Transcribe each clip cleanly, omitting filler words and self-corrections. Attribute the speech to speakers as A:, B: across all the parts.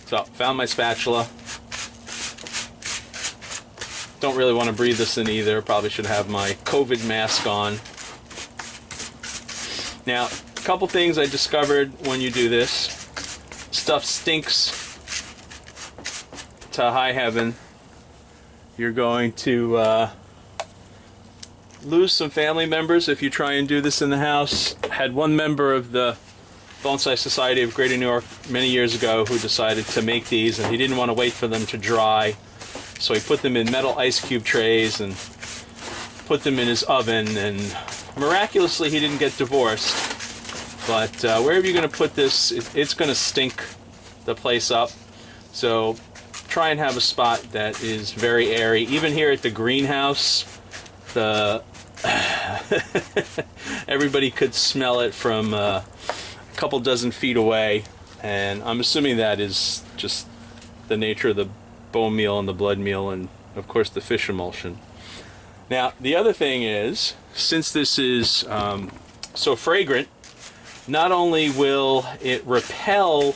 A: So, found my spatula. Don't really want to breathe this in either. Probably should have my COVID mask on. Now, a couple things I discovered when you do this. Stuff stinks to high heaven. You're going to lose some family members if you try and do this in the house. I had one member of the Bonsai Society of Greater New York many years ago who decided to make these, and he didn't want to wait for them to dry. So he put them in metal ice cube trays and put them in his oven, and miraculously he didn't get divorced. But wherever you're going to put this, it's going to stink the place up. So try and have a spot that is very airy. Even here at the greenhouse, everybody could smell it from a couple dozen feet away, and I'm assuming that is just the nature of the bone meal and the blood meal, and of course the fish emulsion. Now the other thing is, since this is so fragrant, not only will it repel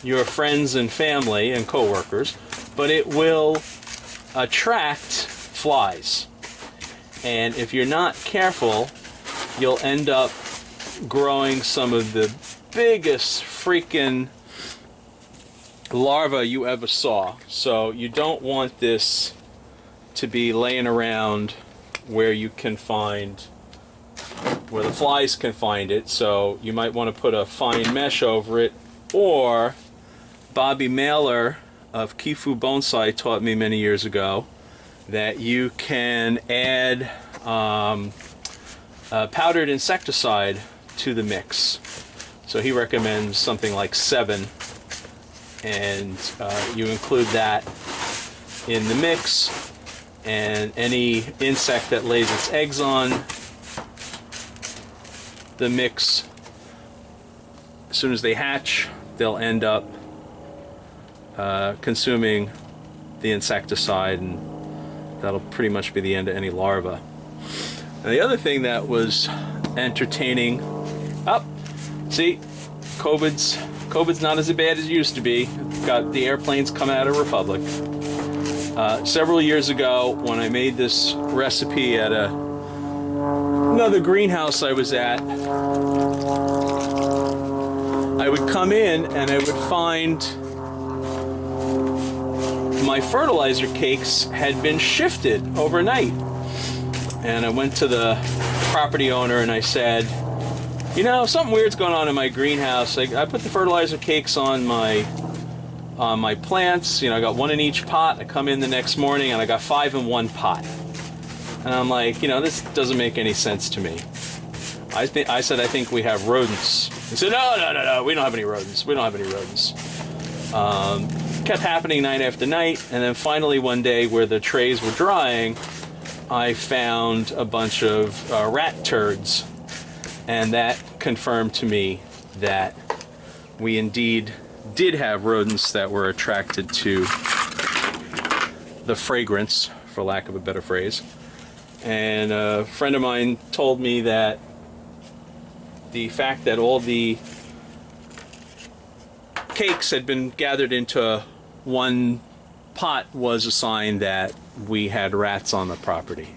A: your friends and family and co-workers, but it will attract flies. And if you're not careful, you'll end up growing some of the biggest freaking larvae you ever saw. So you don't want this to be laying around where you can find, where the flies can find it. So you might want to put a fine mesh over it, or Bobby Mailer of Kifu Bonsai taught me many years ago that you can add powdered insecticide to the mix. So he recommends something like 7, and you include that in the mix, and any insect that lays its eggs on the mix, as soon as they hatch, they'll end up consuming the insecticide, and that'll pretty much be the end of any larva. And the other thing that was entertaining, see, COVID's not as bad as it used to be. Got the airplanes coming out of Republic. Several years ago, when I made this recipe at another greenhouse I was at, I would come in and I would find my fertilizer cakes had been shifted overnight. And I went to the property owner and I said, you know, something weird's going on in my greenhouse. I put the fertilizer cakes on my plants. You know, I got 1 in each pot. I come in the next morning and I got 5 in 1 pot. And I'm like, you know, this doesn't make any sense to me. I said, I think we have rodents. He said, no, we don't have any rodents. We don't have any rodents. Kept happening night after night, and then finally one day, where the trays were drying, I found a bunch of rat turds, and that confirmed to me that we indeed did have rodents that were attracted to the fragrance, for lack of a better phrase. And a friend of mine told me that the fact that all the cakes had been gathered into 1 pot was a sign that we had rats on the property.